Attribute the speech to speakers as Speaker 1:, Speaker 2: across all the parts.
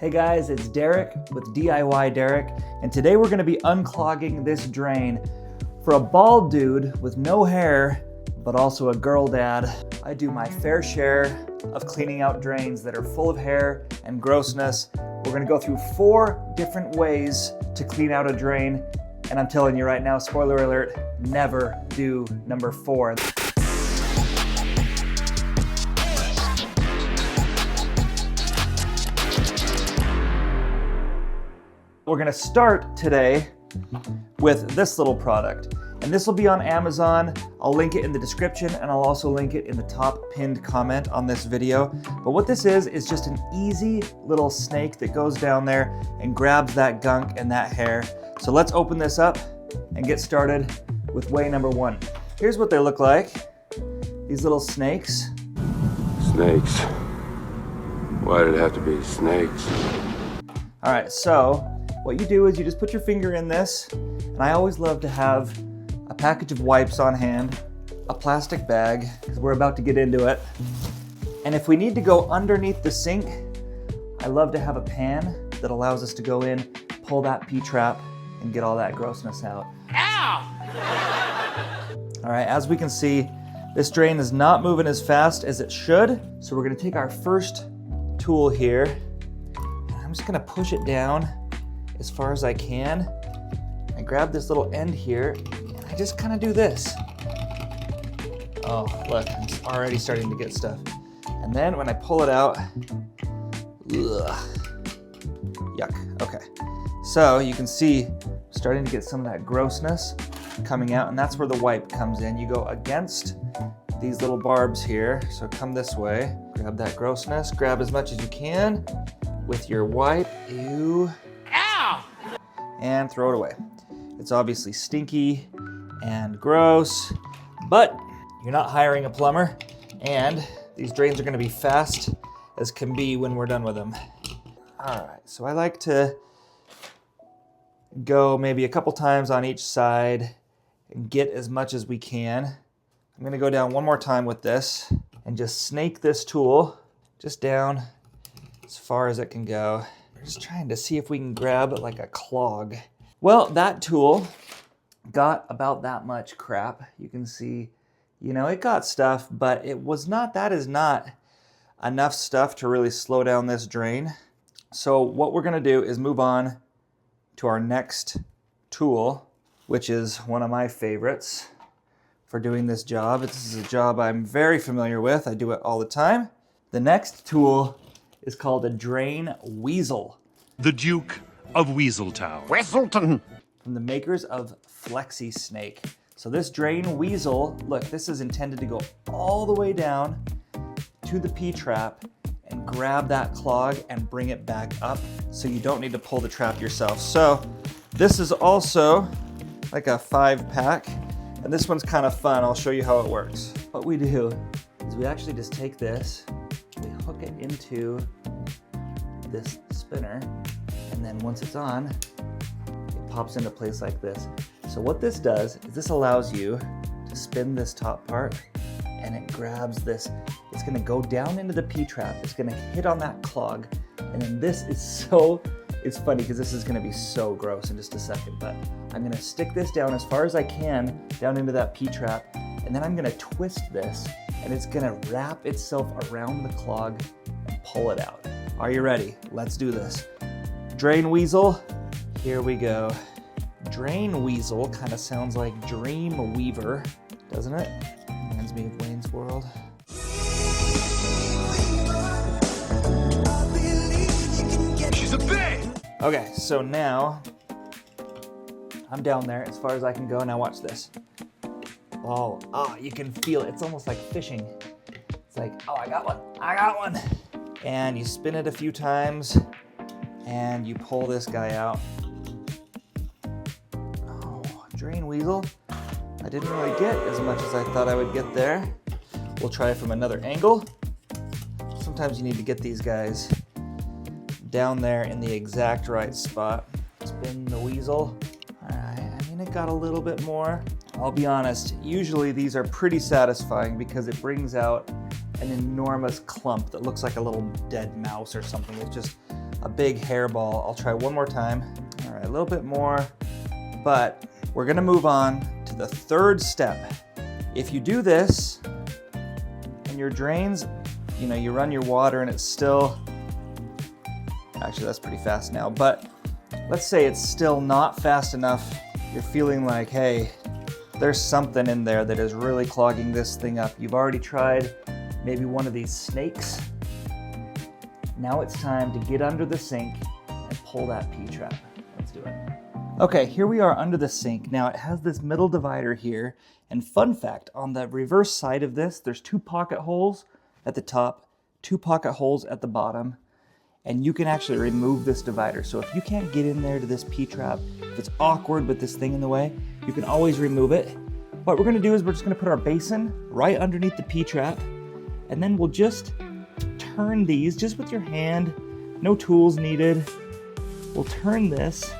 Speaker 1: Hey guys, it's Derek with DIY Derek, and today we're gonna be unclogging this drain. For a bald dude with no hair, but also a girl dad, I do my fair share of cleaning out drains that are full of hair and grossness. We're gonna go through 4 different ways to clean out a drain, and I'm telling you right now, spoiler alert, never do number 4. We're gonna start today with this little product, and this will be on Amazon. I'll link it in the description, and I'll also link it in the top pinned comment on this video. But what this is just an easy little snake that goes down there and grabs that gunk and that hair. So let's open this up and get started with way number 1. Here's what they look like. These little snakes.
Speaker 2: Snakes. Why did it have to be snakes?
Speaker 1: All right, so what you do is you just put your finger in this, and I always love to have a package of wipes on hand, a plastic bag, because we're about to get into it. And if we need to go underneath the sink, I love to have a pan that allows us to go in, pull that P-trap, and get all that grossness out. Ow! All right, as we can see, this drain is not moving as fast as it should, so we're gonna take our first tool here, and I'm just gonna push it down as far as I can. I grab this little end here, and I just kind of do this. Oh, look, it's already starting to get stuff. And then when I pull it out, ugh, yuck, okay. So you can see, I'm starting to get some of that grossness coming out, and that's where the wipe comes in. You go against these little barbs here, so come this way, grab that grossness, grab as much as you can with your wipe, and throw it away. It's obviously stinky and gross, but you're not hiring a plumber, and these drains are gonna be fast as can be when we're done with them. All right, so I like to go maybe a couple times on each side and get as much as we can. I'm gonna go down one more time with this and just snake this tool just down as far as it can go. Just trying to see if we can grab like a clog. Well, that tool got about that much crap. You can see, you know, it got stuff, but that is not enough stuff to really slow down this drain. So what we're gonna do is move on to our next tool, which is one of my favorites for doing this job. This is a job I'm very familiar with. I do it all the time. The next tool is called a drain Weasel.
Speaker 3: The Duke of Weaseltown.
Speaker 4: Weaselton!
Speaker 1: From the makers of Flexi Snake. So this drain Weasel, look, this is intended to go all the way down to the P-trap and grab that clog and bring it back up, so you don't need to pull the trap yourself. So this is also like a 5-pack, and this one's kind of fun. I'll show you how it works. What we do is we actually just take this, we hook it into this spinner, and then once it's on, it pops into place like this. So what this does is this allows you to spin this top part, and it grabs this. It's gonna go down into the P-trap, it's gonna hit on that clog, and then this is it's funny because this is gonna be so gross in just a second, but I'm gonna stick this down as far as I can down into that P-trap, and then I'm gonna twist this, and it's gonna wrap itself around the clog and pull it out. Are you ready? Let's do this. Drain Weasel, here we go. Drain Weasel kind of sounds like Dream Weaver, doesn't it? Reminds me of Wayne's World.
Speaker 3: She's a bitch!
Speaker 1: Okay, so now I'm down there as far as I can go. Now watch this. Oh, you can feel it. It's almost like fishing. It's like, oh, I got one. And you spin it a few times and you pull this guy out. Oh, Drain Weasel. I didn't really get as much as I thought I would get there. We'll try it from another angle. Sometimes you need to get these guys down there in the exact right spot. Spin the Weasel. All right, I mean, it got a little bit more. I'll be honest, usually these are pretty satisfying because it brings out an enormous clump that looks like a little dead mouse or something. It's just a big hairball. I'll try one more time. All right, a little bit more, but we're gonna move on to the third step. If you do this and your drains, you know, you run your water and it's still, actually that's pretty fast now, but let's say it's still not fast enough. You're feeling like, hey, there's something in there that is really clogging this thing up. You've already tried maybe one of these snakes. Now it's time to get under the sink and pull that P-trap. Let's do it. Okay, here we are under the sink. Now it has this middle divider here. And fun fact, on the reverse side of this, there's 2 pocket holes at the top, 2 pocket holes at the bottom. And you can actually remove this divider. So if you can't get in there to this P-trap, if it's awkward with this thing in the way, you can always remove it. What we're gonna do is we're just gonna put our basin right underneath the P-trap, and then we'll just turn these just with your hand, no tools needed. We'll turn this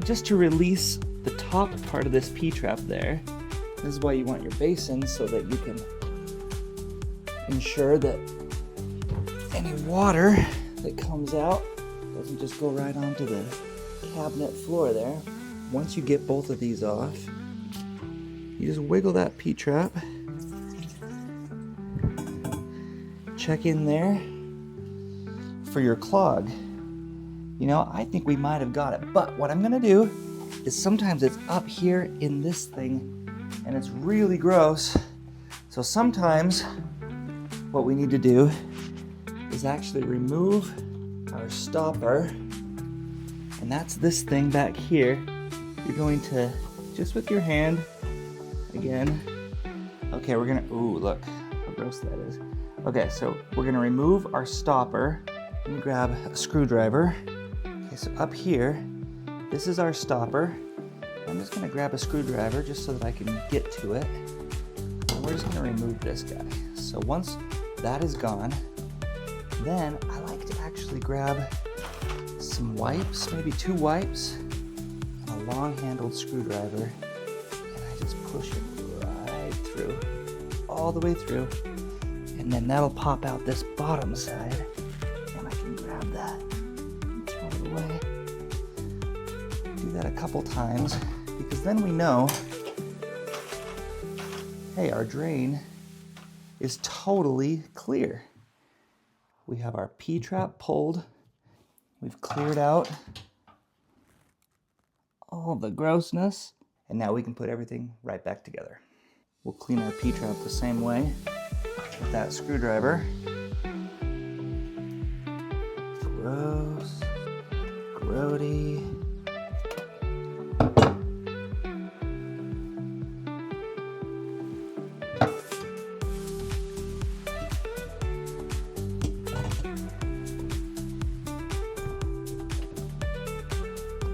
Speaker 1: just to release the top part of this P-trap there. This is why you want your basin, so that you can ensure that any water that comes out doesn't just go right onto the cabinet floor there. Once you get both of these off, you just wiggle that P-trap, check in there for your clog. You know, I think we might have got it, but what I'm gonna do is sometimes it's up here in this thing and it's really gross. So sometimes what we need to do is actually remove our stopper, and that's this thing back here. You're going to, just with your hand, again, okay, we're gonna, ooh, look how gross that is. Okay, so we're gonna remove our stopper and grab a screwdriver. Okay, so up here, this is our stopper. I'm just gonna grab a screwdriver just so that I can get to it. And we're just gonna remove this guy. So once that is gone, then I like to actually grab some wipes, maybe 2 wipes, and a long-handled screwdriver, and I just push it right through, all the way through, and then that'll pop out this bottom side, and I can grab that and throw it away. Do that a couple times, because then we know, hey, our drain is totally clear. We have our P-trap pulled. We've cleared out all the grossness, and now we can put everything right back together. We'll clean our P-trap the same way with that screwdriver. Gross, grody.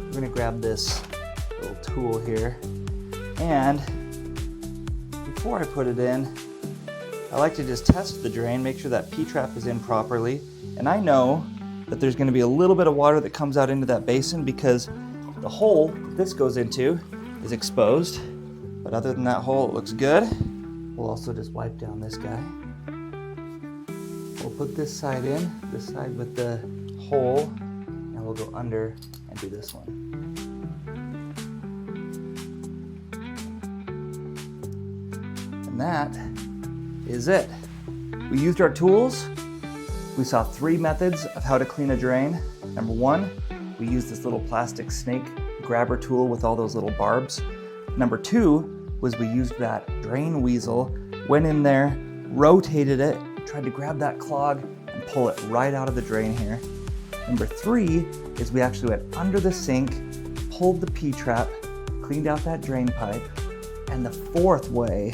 Speaker 1: We're gonna grab this little tool here, and before I put it in, I like to just test the drain, make sure that P-trap is in properly. And I know that there's gonna be a little bit of water that comes out into that basin because the hole this goes into is exposed. But other than that hole, it looks good. We'll also just wipe down this guy. We'll put this side in, this side with the hole, and we'll go under and do this one. And that is it. We used our tools. We saw 3 methods of how to clean a drain. Number 1, we used this little plastic snake grabber tool with all those little barbs. Number 2 was we used that drain weasel, went in there, rotated it, tried to grab that clog and pull it right out of the drain here. Number 3 is we actually went under the sink, pulled the P-trap, cleaned out that drain pipe. And the 4th way,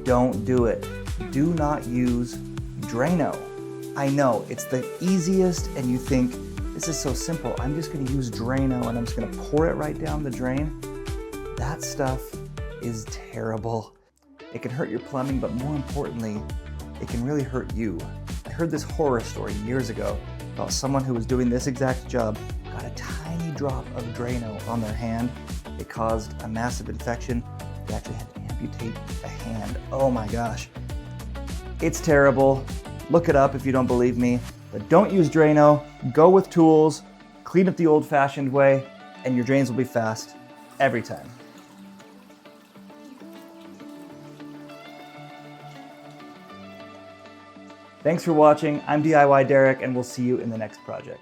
Speaker 1: don't do it. Do not use Drano. I know, it's the easiest, and you think, this is so simple. I'm just gonna use Drano and I'm just gonna pour it right down the drain. That stuff is terrible. It can hurt your plumbing, but more importantly, it can really hurt you. I heard this horror story years ago about someone who was doing this exact job, got a tiny drop of Drano on their hand. It caused a massive infection. They actually had to amputate a hand. Oh my gosh. It's terrible. Look it up if you don't believe me. But don't use Drano, go with tools, clean it the old-fashioned way, and your drains will be fast every time. Thanks for watching. I'm DIY Derek, and we'll see you in the next project.